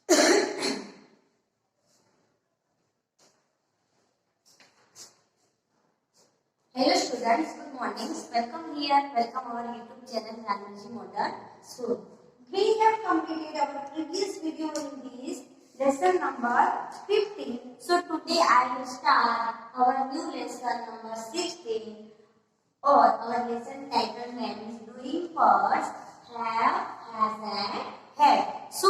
Hello students, good morning. Welcome here. Welcome our YouTube channel Ranmaji Modern School. We have completed our previous video in this lesson number 15. So today I will start our new lesson number 16. Or our lesson title name is Doing Words Have, Has and Had. So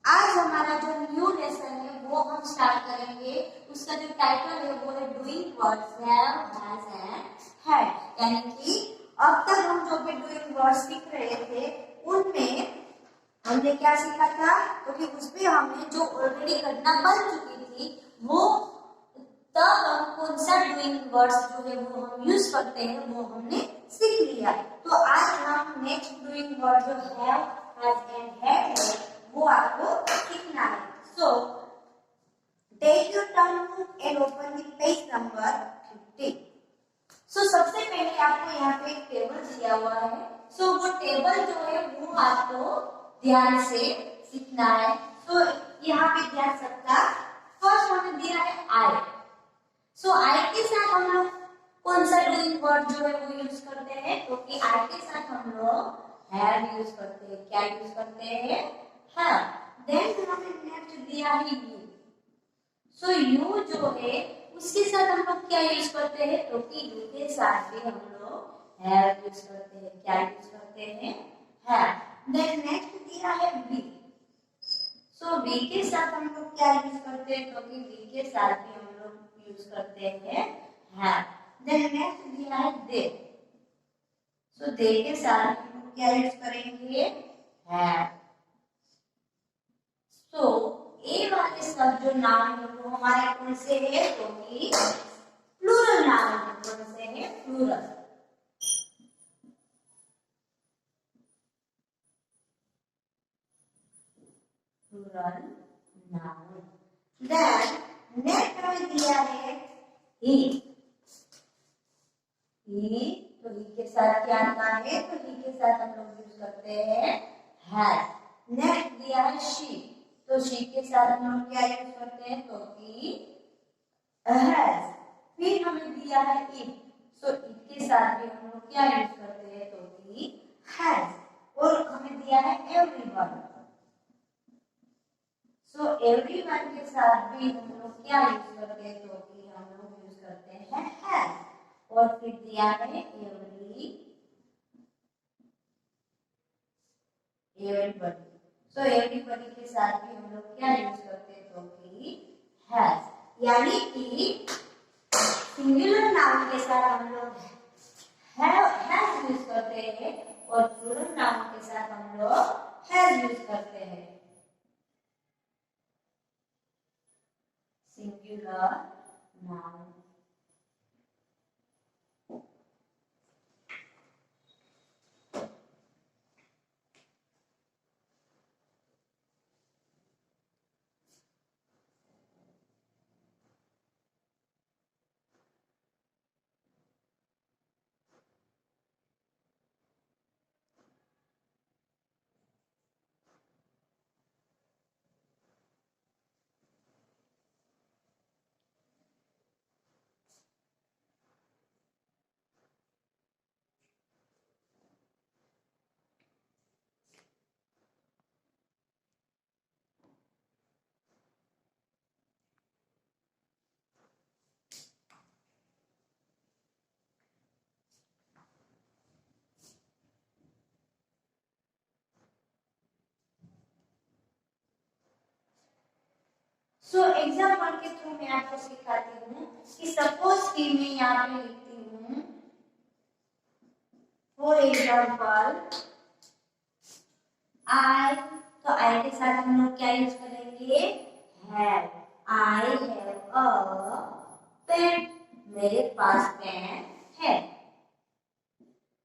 आज हमारा जो new lesson है वो हम start करेंगे. उसका जो title है वो है doing words have, has and had. यानी कि अब तक हम जो भी डूइंग वर्ड्स सीख रहे थे उनमें हमने क्या सीखा था, क्योंकि उसमें हमें जो ऑलरेडी घटना बन चुकी थी वो तब हम कौन सा डूइंग वर्ड्स जो है वो हम यूज करते हैं वो हमने सीख लिया. तो आज हम नेक्स्ट डूइंग वर्ड जो हैव, हैज एंड हैड है वो आपको सीखना है. So take your turn book and open the page number 50. So सबसे पहले आपको यहाँ पे एक टेबल दिया हुआ है. सो वो टेबल जो है वो आपको ध्यान से सीखना है. तो यहाँ पे ध्यान सबका फर्स्ट हमें दिया है आई. सो आई के साथ हम लोग कौन सा डूइंग वर्ड जो है वो यूज करते हैं, क्योंकि आई के साथ हम लोग हैव यूज करते हैं. क्या यूज करते हैं? हैव. देन हमें नेक्स्ट दिया है यू. सो यू जो है उसके साथ हम लोग क्या यूज करते हैं, क्योंकि यू के साथ भी हम लोग हैव यूज करते हैं. क्या यूज करते हैं? हैव. देन नेक्स्ट दिया है वी. सो वी के साथ हम लोग क्या यूज करते हैं, क्योंकि वी के साथ भी हम लोग यूज करते हैं हैव. देन नेक्स्ट दिया है दे. सो दे के साथ हम लोग क्या यूज करेंगे? हैव. तो ए वाले सब जो नाम है वो हमारे कौन से है, क्योंकि प्लूरल नाम है. कौन से है? Plural. Plural noun. Then next हमें दिया है ही. ही तो ही के साथ क्या आता है, तो ही के साथ हम लोग यूज करते हैं हैज. नेक्स्ट दिया है शी. तो शी के साथ हम लोग क्या यूज करते हैं, तो कि हैज. फिर हमें दिया है इट. सो इट के साथ भी हम लोग क्या यूज करते हैं, तो कि हैज. और हमें दिया है एवरीवन. सो एवरीवन के साथ भी हम लोग क्या यूज करते हैं, तो कि हम लोग यूज करते हैं हैज. और फिर दिया है एवरीबॉडी. सो एवरीबॉडी के साथ भी हम लोग क्या यूज करते हैं, तो कि हैज. यानी कि सिंगुलर नाउन के साथ हम लोग हैज यूज करते हैं और प्लूरल नाउन के साथ हम लोग हैज यूज करते हैं. Singular noun. सो एग्जाम्पल के थ्रू मैं आपको सिखाती हूँ कि सपोज कि मैं यहाँ पे लिखती हूँ फॉर एग्जाम्पल आई. तो आई के साथ हम लोग क्या यूज करेंगे? Have. I have a pen. मेरे पास पेन है.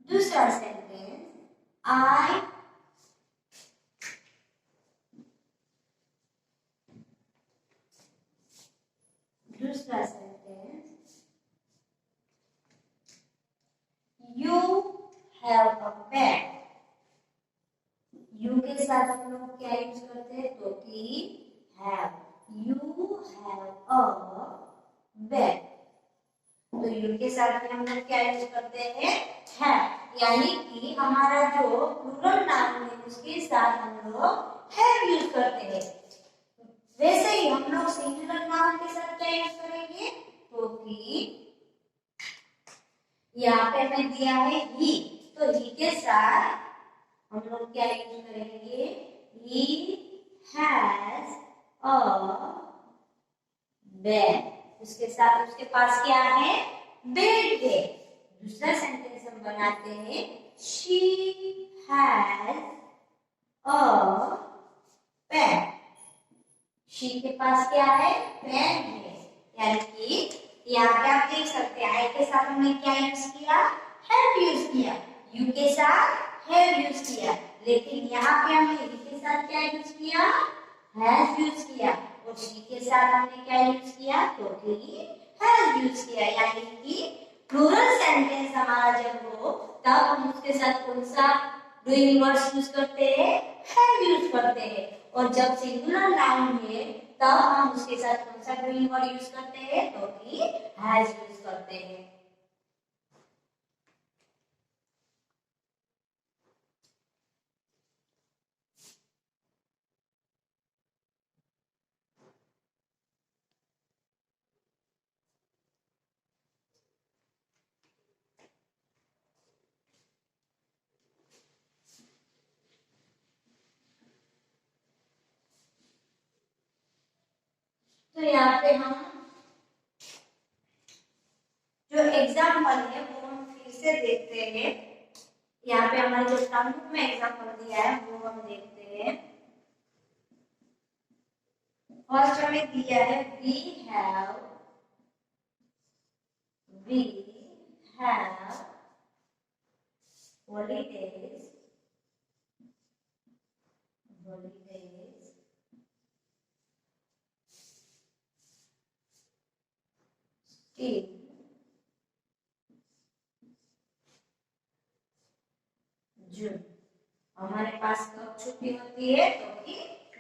दूसरा सेंटेंस आई दूसरा sentence you have a pen. You के के साथ हम लोग क्या यूज करते हैं, तो कि have, you have a bed. तो यू के साथ में हम लोग क्या यूज करते हैं, हैव, यानी कि हमारा जो प्लूरल नाउन है उसके साथ हम लोग हैव यूज करते हैं। वैसे ही हम लोग सिंगुलर नाउन के साथ क्या यूज करेंगे, तो कि यहाँ पे हमें दिया है ही, तो ही के साथ हम लोग क्या यूज करेंगे, ही हैज अ बेड। उसके साथ उसके पास क्या है, बेड है। दूसरा सेंटेंस हम बनाते हैं, she has a pen. She के पास क्या है, पेन है। यानी कि यहाँ पे आप देख सकते हैं आई के साथ हमने क्या यूज किया, हैव यूज किया, यू के साथ हैव यूज किया, लेकिन यहाँ पे हमने ही के साथ क्या यूज किया, हैज यूज किया, और शी के साथ हमने क्या यूज किया, तो कि हैज यूज किया। यानी कि प्लूरल सेंटेंस हमारा जब हो तब हम उसके साथ कौन सा डूइंग वर्ड्स यूज करते हैं, हैव यूज करते हैं, और जब सिंगुलर नाउन है तब हम उसके साथ कौन सा डूइंग वर्ड यूज करते हैं, तो कि हैज यूज करते हैं। तो यहाँ पे हम जो एग्जाम्पल है वो हम फिर से देखते हैं। यहाँ पे हमारे जो टर्म में एग्जाम्पल दिया है वो हम देखते हैं। फर्स्ट हमें दिया है we have holidays in जून। हमारे पास कब छुट्टी होती है, तो कि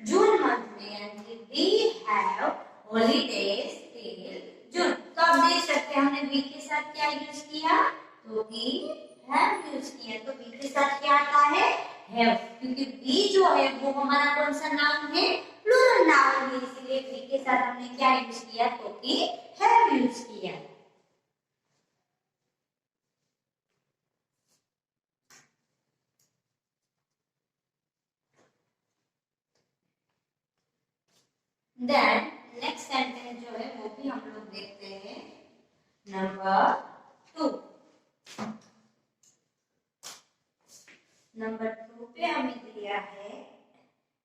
जून मंथ में, यानी कि we have holidays till जून। तो आप देख सकते हैं हमने we के साथ क्या यूज किया, तो कि have यूज किया। तो we के साथ क्या आता है, have, क्योंकि we जो है वो हमारा कौन सा नाउन है, प्लूरल नाउन है, इसलिए we के साथ हमने क्या यूज किया, तो कि have यूज किया। देन नेक्स्ट सेंटेंस जो है वो भी हम लोग देखते हैं, नंबर 2। नंबर 2 पे हमें दिया है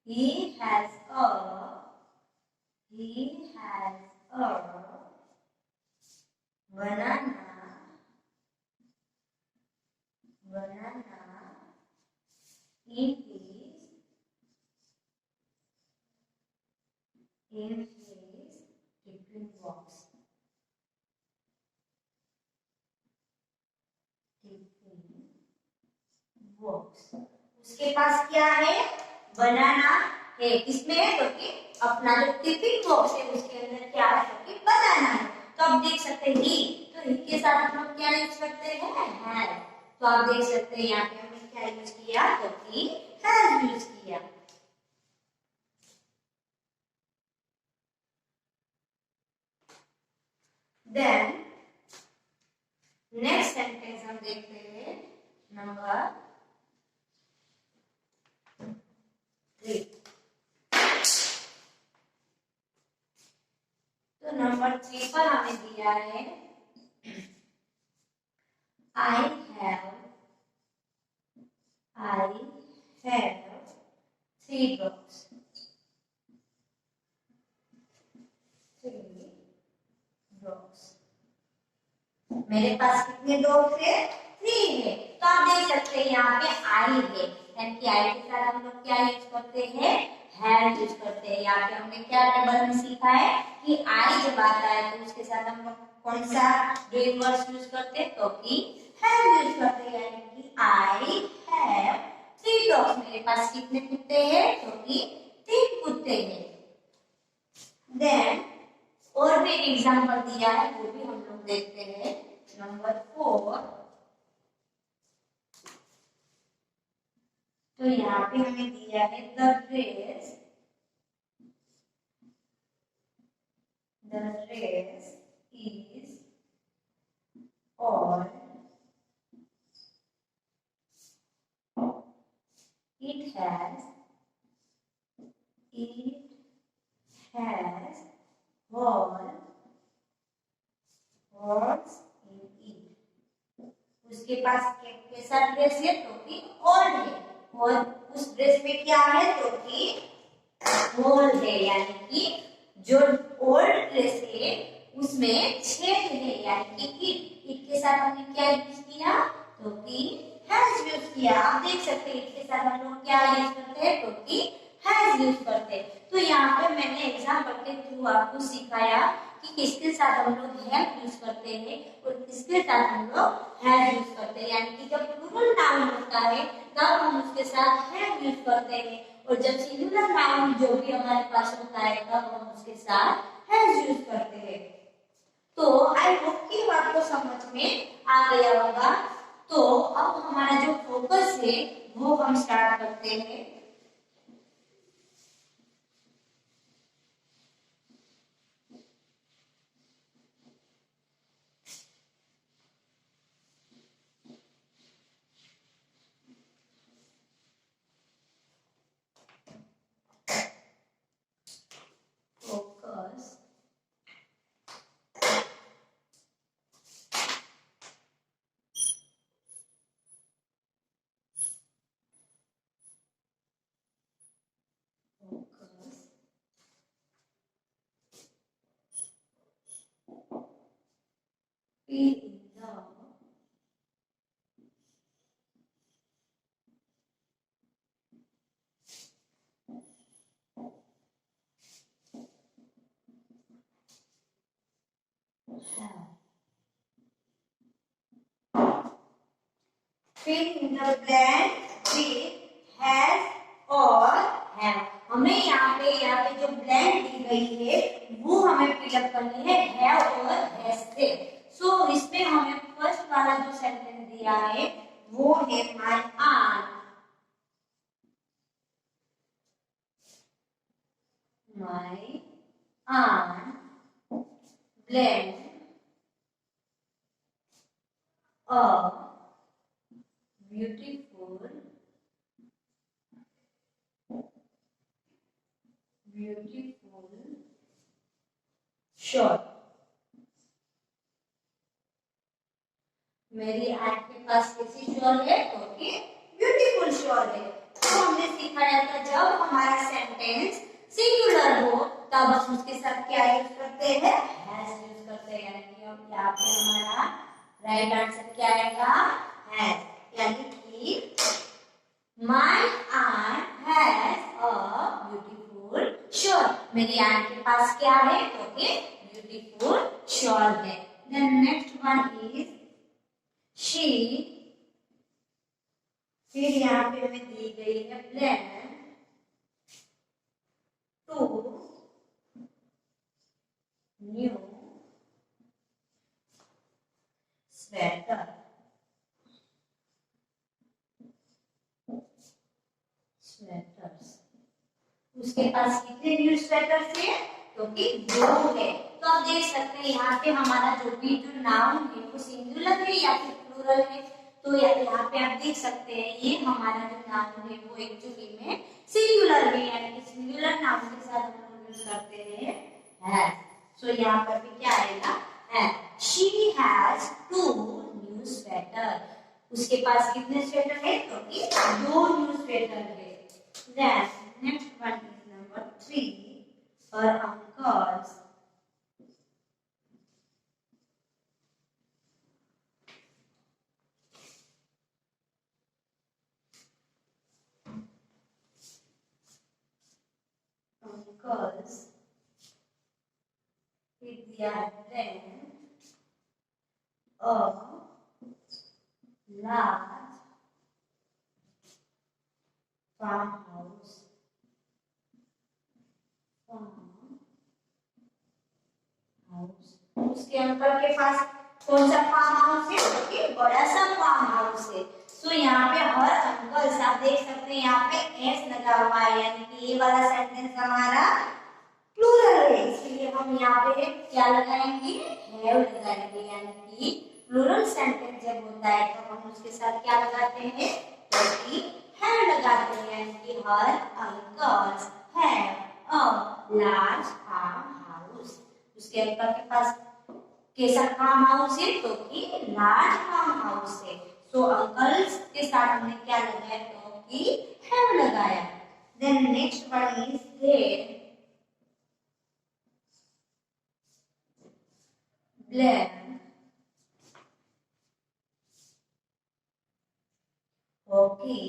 he has a banana in his tiffin box। उसके पास क्या है, बनाना है। किसमें है, तो कि अपना जो टिफिन बॉक्स है उसके अंदर क्या है, तो कि बनाना है। तो आप देख सकते हैं ही, तो ही के साथ हम लोग क्या यूज करते हैं, हैव। तो आप देख सकते हैं यहाँ पे हमने क्या यूज किया, तो कि हैज यूज किया। देन नेक्स्ट सेंटेंस हम देखते हैं, नंबर 3। तो नंबर 3 पर हमें दिया है I have 3 dogs। 3 dogs। मेरे पास कितने डॉग है, 3 है। तो आप देख सकते हैं यहाँ पे आई है, यानी कि आई के साथ हम लोग क्या यूज करते हैं, हैव यूज करते हैं। यहाँ पे हमने क्या टेबल में सीखा है कि आई जब आता है तो उसके साथ हम लोग कौन सा डूइंग वर्ड्स यूज करते हैं, तो कि हैव यूज करते हैं। यानी कि आई हैव 3 डॉग्स। मेरे पास कितने कुत्ते हैं? तो कि 3 कुत्ते हैं। देन और भी एक एग्जांपल दिया है, वो भी हम लोग देखते हैं। नंबर 4, तो यहाँ पे हमें दिया है the dress is or it has holes in it। उसके पास कैसा ड्रेस है? तो कि ओल्ड है, और उस ड्रेस में क्या है? तो कि होल है, यानी कि जो ओल्ड ड्रेस है उसमें छेद है, यानी कि इट के साथ हमने क्या यूज किया? तो कि हैज यूज किया। आप देख सकते हैं इट के साथ हम लोग क्या यूज करते हैं? तो कि हैज यूज करते हैं। तो यहाँ पे मैंने एग्जाम्पल के थ्रू आपको सिखाया कि किसके साथ हम लोग हैव यूज करते हैं और किसके साथ हम लोग हैव यूज करते हैं, यानी कि जब प्लूरल नाउन होता है तब हम उसके साथ हैव यूज करते हैं, और जब सिंगुलर नाउन जो भी हमारे पास होता है तब हम उसके साथ हैज यूज करते हैं। तो आई होप कि आपको समझ में आ गया होगा। तो अब हमारा जो फोकस है वो हम स्टार्ट करते हैं। Focus in the fill in the blank with has or have। हमें यहाँ पे जो ब्लैंक दी गई है वो हमें फिलअप करनी है हैव और हैज से। सो इसमें हमें फर्स्ट वाला जो सेंटेंस दिया है वो है my aunt. My aunt blank a beautiful shot। मेरी आंट के पास कैसी शॉल है? तो कि ब्यूटीफुल शॉल है। तो हमने सिखाया था जब हमारा सेंटेंस सिंगुलर हो तब हम उसके साथ क्या यूज करते हैं? हैज यूज करते हैं, यानी कि अब यहाँ पे हमारा राइट आंसर क्या आएगा? हैज, यानी कि my aunt has a beautiful shawl. मेरी आंट के पास क्या है? तो कि ब्यूटीफुल शॉल है। Then next one is she. फिर यहाँ पे हमें दी गई है plan two new sweater. Sweaters, उसके पास कितने न्यू स्वेटर्स है? तो कि 2 है। तो आप देख सकते हैं यहाँ पे हमारा जो भी जो नाउन है वो सिंगुलर है या फिर प्लूरल है। तो यहाँ पे आप देख सकते हैं ये हमारा जो नाउन है वो एक्चुअली में सिंगुलर है, यानी कि सिंगुलर नाउन के साथ हम लोग यूज करते हैं हैज। सो यहाँ पर भी क्या आएगा? Has. She has 2 new sweater. उसके पास कितने स्वेटर है? तो कि 2 न्यू स्वेटर है। Then next one is number 3, her uncles with their friend a large farm house, farm house. उसके अंकल के पास कौन सा फार्म हाउस है? ओके, बड़ा सा फार्म हाउस है। सो यहाँ पे हर अंकल आप देख सकते हैं यहाँ पे एस लगा हुआ है, यानी कि ये वाला सेंटेंस हमारा प्लूरल है, इसलिए हम यहाँ पे क्या लगाएंगे? हैव लगाएंगे, यानी कि प्लूरल सेंटेंस जब होता है तो हम उसके साथ क्या लगाते हैं? तो कि हैव लगाते हैं, यानी कि her uncles have a large farm house. उसके अंकल के पास कैसा फार्म हाउस है? तो कि लार्ज फार्म हाउस है। सो अंकल्स के साथ हमने क्या लगाया? तो कि हैव लगाया। Then next one is there blank, hockey,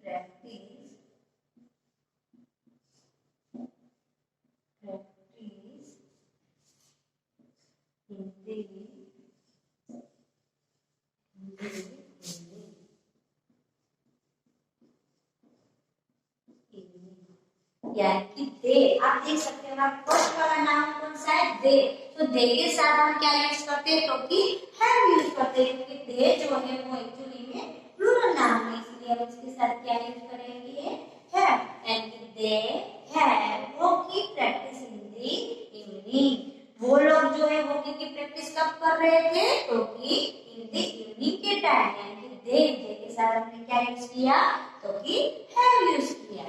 practice, Hindi, यानी कि दे। आप देख सकते हैं फर्स्ट वाला नाम कौन सा है? दे। तो दे के साथ हम क्या यूज करते हैं? तो कि हैव यूज करते हैं, क्योंकि दे जो है वो एक्चुअली में प्लूरल नाम है, इसलिए हम इसके साथ क्या यूज करेंगे? हैव। यानी कि they have hockey practice in the evening. वो लोग जो है हॉकी की प्रैक्टिस कब कर रहे थे? तो कि इन द इवनिंग के टाइम, यानी कि दे के साथ हमने क्या यूज किया? तो कि हैव यूज किया।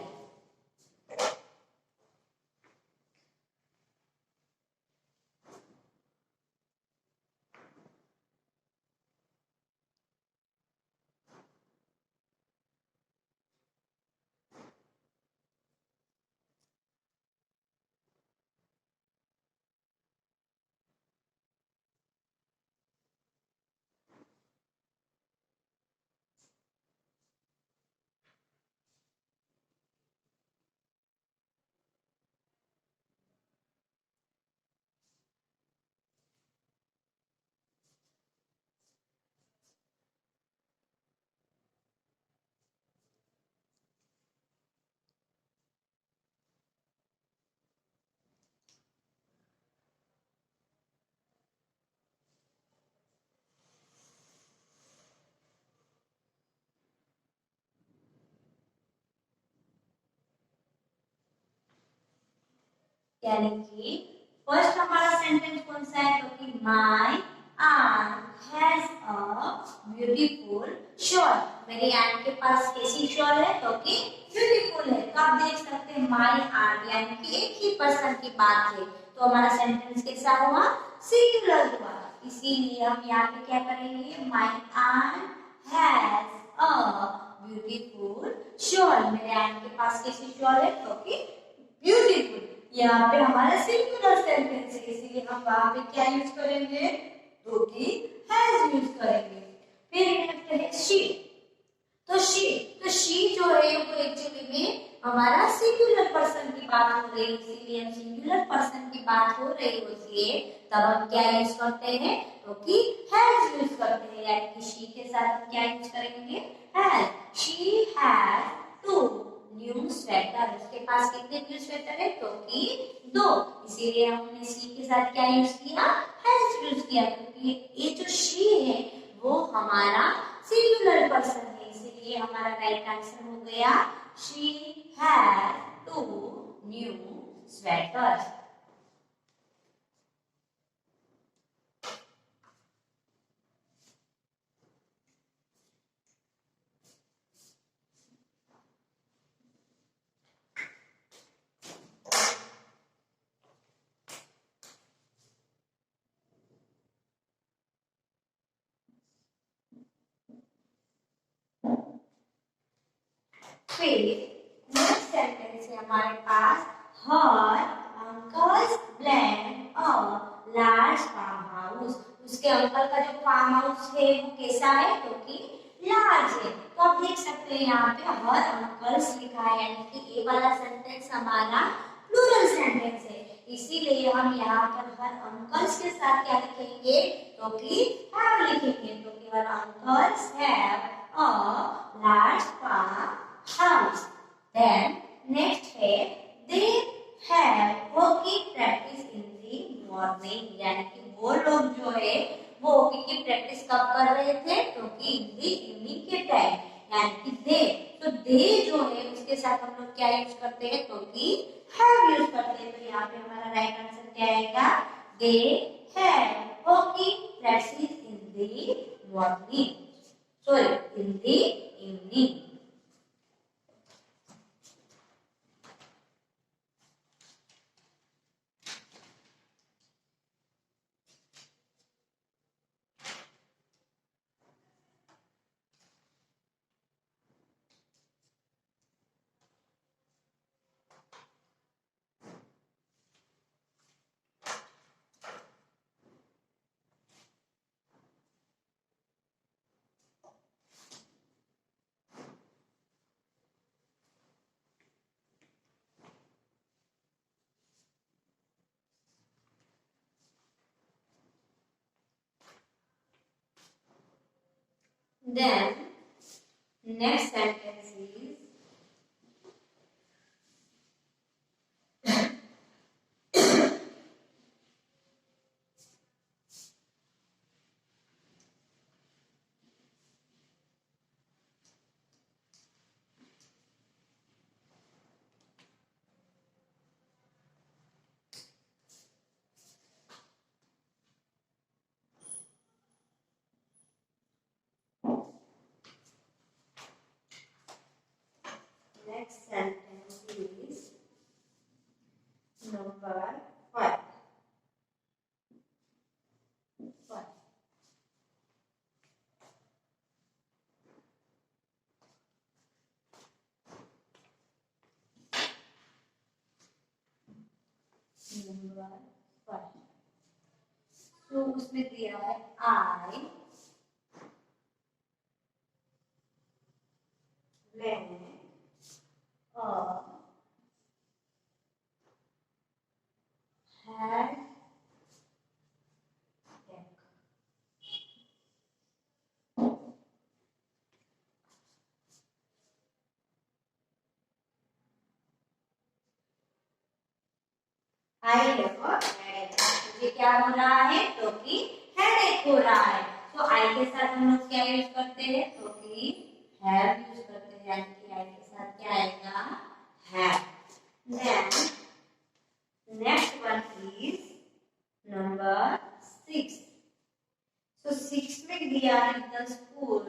यानी कि फर्स्ट हमारा सेंटेंस कौन सा है? तो कि my aunt has a beautiful shawl। मेरी आंट के पास कैसी शॉल है? तो कि ब्यूटीफुल है। तो आप देख सकते हैं माय आंट, यानी कि एक ही पर्सन की बात है, तो हमारा सेंटेंस कैसा हुआ? सिंगुलर हुआ। इसीलिए हम यहाँ पे क्या करेंगे? My aunt has a beautiful shawl। मेरे आंट के पास कैसी शॉल है? तो कि ब्यूटीफुल। यहाँ पे हमारा सिंगुलर सेंटेंस है, इसीलिए हम वहां पे क्या यूज करेंगे? तो कि हैज यूज करेंगे। फिर नेक्स्ट है शी। तो शी जो है वो एक्चुअली में हमारा सिंगुलर पर्सन की बात हो रही है, इसीलिए हम सिंगुलर पर्सन की बात हो रही होती है तब हम क्या यूज करते हैं? तो कि हैज यूज करते हैं, यानी कि शी के साथ हम क्या यूज करेंगे? Has. She has two new sweater. उसके पास कितने न्यू स्वेटर है? तो कि 2, इसीलिए हमने सी के साथ क्या यूज किया? हैज यूज किया, क्योंकि ये जो शी है वो हमारा सिंगुलर पर्सन है, इसीलिए हमारा राइट आंसर हो गया शी हैज 2 न्यू स्वेटर्स। फिर नेक्स्ट सेंटेंस है हमारे पास her uncles plan a large farm house. उसके अंकल का जो फार्म हाउस है वो कैसा है? तो कि लार्ज है। तो आप देख सकते हैं यहाँ पे हर अंकल्स लिखा है, यानी कि ये वाला सेंटेंस हमारा प्लूरल सेंटेंस है, इसीलिए हम यहाँ पर हर अंकल्स के साथ क्या लिखेंगे, तो कि हैव लिखेंगे। तो कि her uncles have a large farm house. Then next है they have walking practice in the morning, यानी कि वो लोग जो है वो वॉकिंग की प्रैक्टिस कब कर रहे थे, तो कि इन द इवनिंग के टाइम, यानी कि दे। तो दे जो है उसके साथ हम लोग क्या यूज करते हैं, तो कि हैव यूज करते हैं। तो यहाँ पे हमारा राइट आंसर क्या आएगा, दे have walking practice in the morning, sorry in the evening. Then next sentence is next sentence is number 5. Number 5. तो उसमें दिया है I went a had egg. I देखो मुझे क्या हो रहा है, तो कि हेडेक हो रहा है। तो आई के साथ हम लोग क्या यूज करते हैं, तो कि हैव यूज करते हैं, यानी कि आई के साथ क्या आएगा, have. Then next one is number 6। तो 6 में दिया है द स्कूल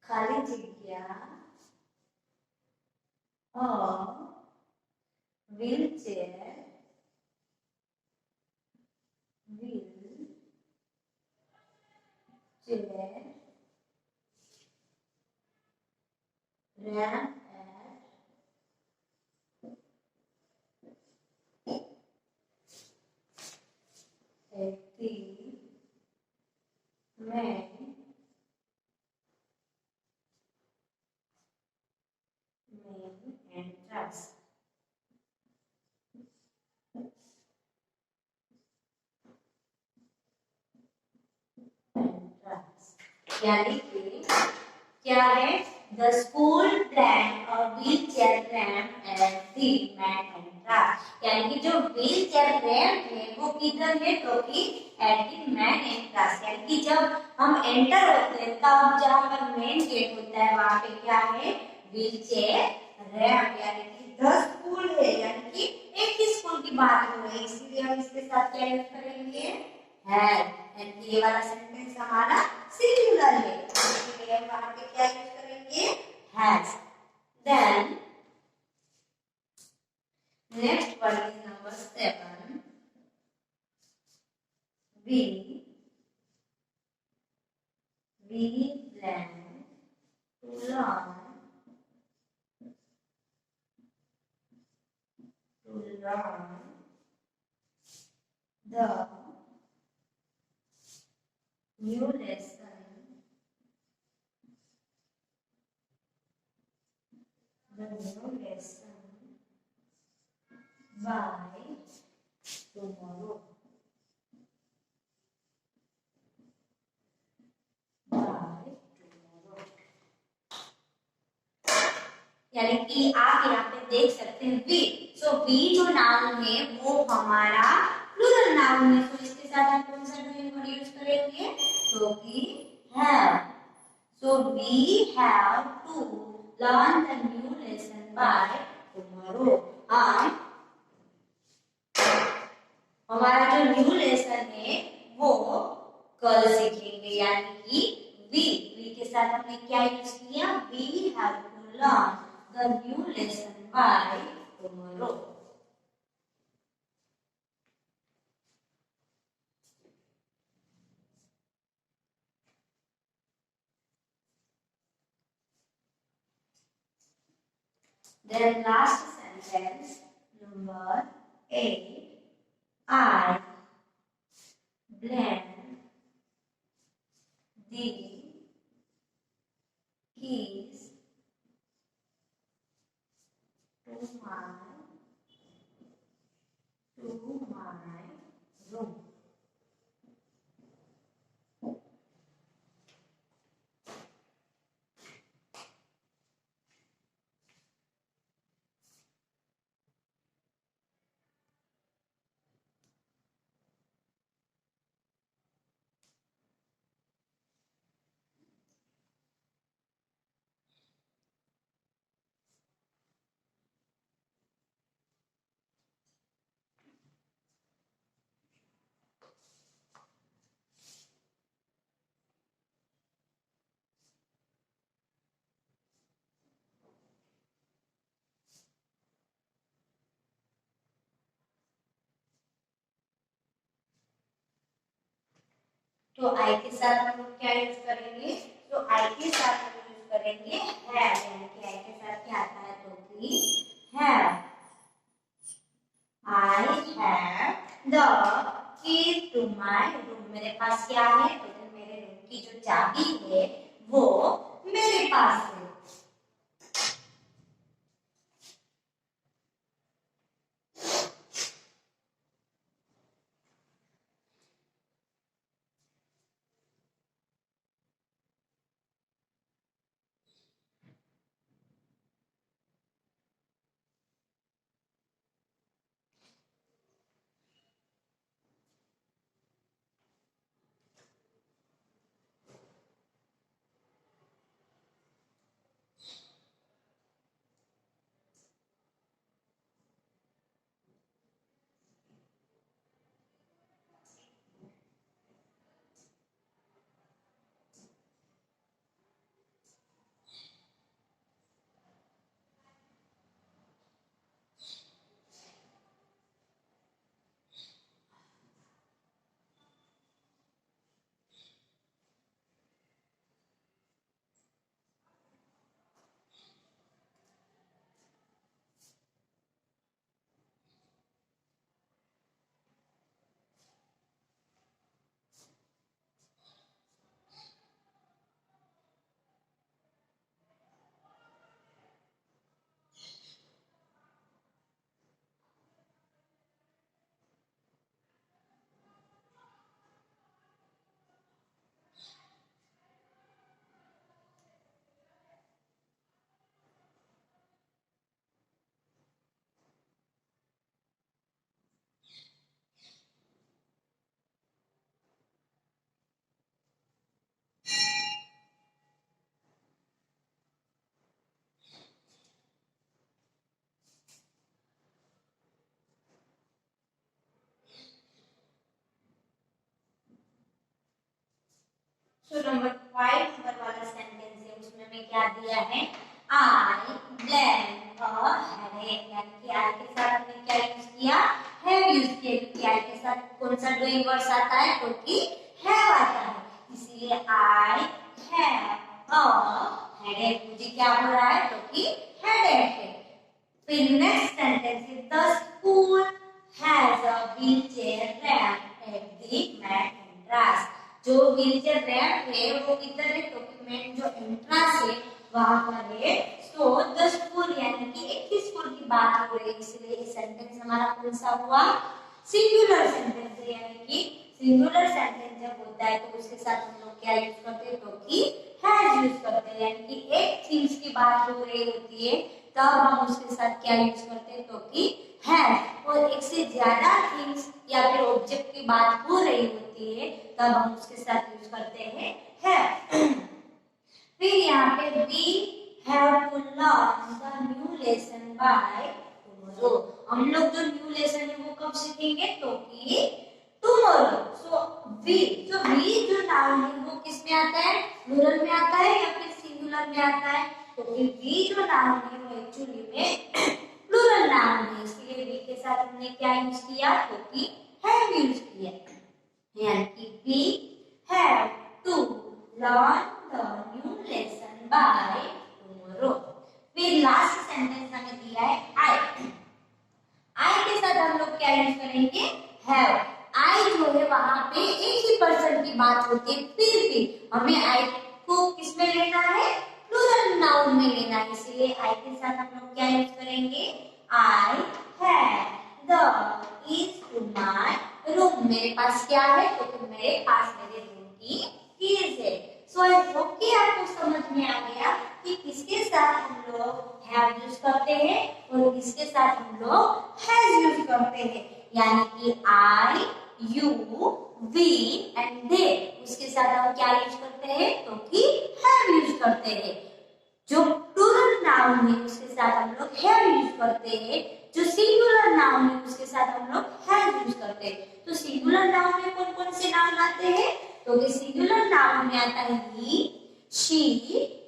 खाली जगह wheelchair ran at the main entrance. यानी कि क्या है, द स्कूल प्लान और wheel chair ramp at the man entrance, यानी कि जो व्हील चेयर रैम्प है वो किधर है, तो कि एट द मैन एंट्रेंस, यानी कि जब हम एंटर होते हैं तब जहाँ पर मेन गेट होता है वहाँ पे क्या है, व्हील चेयर रैम्प, यानी कि द स्कूल है, यानी कि एक ही स्कूल की बात हो रही है, इसलिए हम इसके साथ क्या यूज करेंगे, हैव। एंड ये वाला सेंटेंस हमारा सिंगुलर है, इसलिए हम वहां पे क्या यूज करेंगे, has. Then next word is number 7। we plan to learn the new lesson the new lesson by tomorrow. यानी कि आप यहाँ पे देख सकते हैं वी। सो वी जो नाउन है वो हमारा प्लूरल नाउन है। तो इसके साथ हम कौन सा डूइंग वर्ड यूज करेंगे? तो we have. So we have to learn the new lesson by tomorrow. हमारा जो न्यू लेसन है वो कल सीखेंगे। यानी कि वी के साथ हमने क्या यूज किया? We have to learn the new lesson by tomorrow. Then last sentence number 8. I blend the keys to my room. तो आई के साथ हम लोग क्या यूज करेंगे? तो आई के साथ हम यूज करेंगे हैव। यानी कि आई के साथ क्या आता है? तो कि have. I have the key to my room. मेरे पास क्या है? तो मेरे रूम की जो चाबी है वो मेरे पास है। तो नंबर 5 नंबर वाला सेंटेंस है उसमें मैं क्या दिया है? आई ब्लेंड अ हेडेक। यानी कि आई के साथ हमने क्या यूज किया? हैव यूज किया। क्योंकि आई के साथ कौन सा डूइंग वर्ड्स आता है? तो कि हैव आता है। इसीलिए आई हैव अ हेडेक। मुझे क्या हो रहा है? तो कि हेडेक है। फिर नेक्स्ट सेंटेंस है the school has a wheelchair ramp at the main entrance. जो व्हीलचेयर रैंप है वो किधर है? तो मेन जो एंट्रेंस है वहां पर है। सो द स्कूल यानी कि एक ही स्कूल की बात हो रही है, इसलिए ये सेंटेंस हमारा कौन सा हुआ? सिंगुलर सेंटेंस है। यानी कि सिंगुलर सेंटेंस जब होता है तो उसके साथ हम लोग क्या यूज करते हैं? तो कि हैज यूज करते हैं। यानी कि एक थिंग्स की बात हो रही होती है तब हम उसके साथ क्या यूज करते हैं? तो कि हैज। और एक से ज्यादा थिंग्स या फिर ऑब्जेक्ट की बात हो रही होती है तब हम उसके साथ यूज करते हैं हैव। फिर यहाँ पे we have to learn the new lesson by tomorrow। हम लोग जो न्यू लेसन है वो कब सीखेंगे? तो कि tomorrow। सो we जो नाउन है वो किस में आता है? प्लूरल में आता है या फिर सिंगुलर में आता है? तो we जो नाउन है वो एक्चुअली में प्लूरल नाउन है, इसलिए we के साथ हमने क्या यूज किया? तो कि have यूज किया। यानी कि we have to learn the new lesson by tomorrow। फिर लास्ट सेंटेंस हमें दिया है आई के साथ हम लोग क्या यूज करेंगे? हैव। आई जो है वहां पे एक ही पर्सन की बात होती है, फिर भी हमें आई को किस में लेना है? प्लूरल नाउन में लेना है, इसलिए आई के साथ हम लोग क्या यूज करेंगे? I have the keys to my room. मेरे पास क्या है? तो मेरे पास मेरे रूम की कीज है। सो आई होप कि आपको समझ में आ गया कि किसके साथ हम लोग हैव यूज करते हैं और किसके साथ हम लोग हैज यूज करते हैं। यानी कि आई, यू, वी एंड दे, उसके साथ हम क्या यूज करते हैं? तो कि हैव यूज करते हैं। जो प्लूरल नाउन है उसके साथ हम लोग हैव यूज करते हैं, जो सिंगुलर नाउन है उसके साथ हम लोग हैव यूज करते हैं। तो सिंगुलर नाउन में कौन कौन से नाउन आते हैं? तो सिंगुलर नाउन में आता है he, she, it,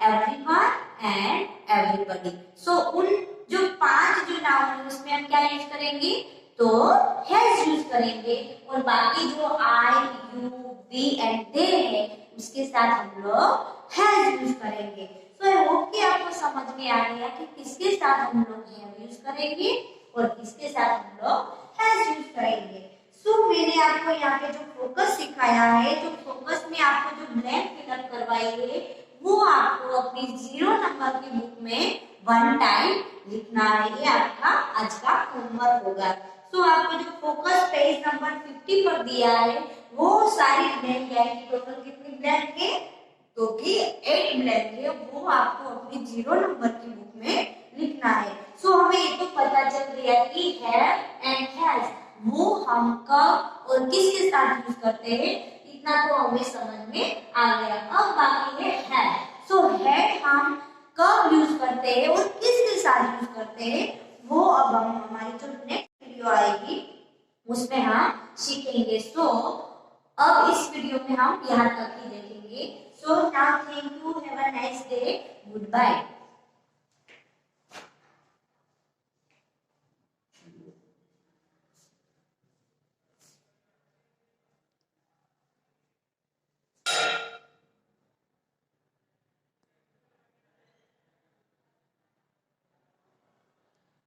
everyone and everybody. So उन जो 5 जो नाउन है उसमें हम क्या यूज करेंगे? तो हैज यूज करेंगे। और बाकी जो आई, यू, वी एंड दे है उसके साथ हम लोग हैज यूज करेंगे। तो आई होप कि आपको समझ में आ गया कि किसके साथ हम लोग हैव यूज करेंगे और किसके साथ हम लोग हैज यूज करेंगे। सो मैंने आपको यहाँ पे जो फोकस सिखाया है, जो फोकस में आपको जो ब्लैंक फिलअप करवाई है वो आपको अपनी 0 नंबर की बुक में 1 टाइम लिखना है। ये आपका आज का होमवर्क होगा। सो आपको जो फोकस पेज नंबर 50 पर दिया है वो सारी ब्लैंक यानी कि टोटल कितनी ब्लैंक है? तो कि 8 ब्लैंक है, वो आपको अपनी 0 नंबर की बुक में लिखना है। सो हमें ये तो पता चल गया कि हैव एंड हैज वो हम कब और किसके साथ यूज करते हैं, इतना तो हमें समझ में आ गया। अब बाकी है हैड। सो हैड हम कब यूज करते हैं और किसके साथ यूज करते हैं वो अब हम हमारी जो नेक्स्ट वीडियो आएगी उसमें हम सीखेंगे। सो अब इस वीडियो में हम यहाँ तक ही देखेंगे। So now thank you, have a nice day, good bye.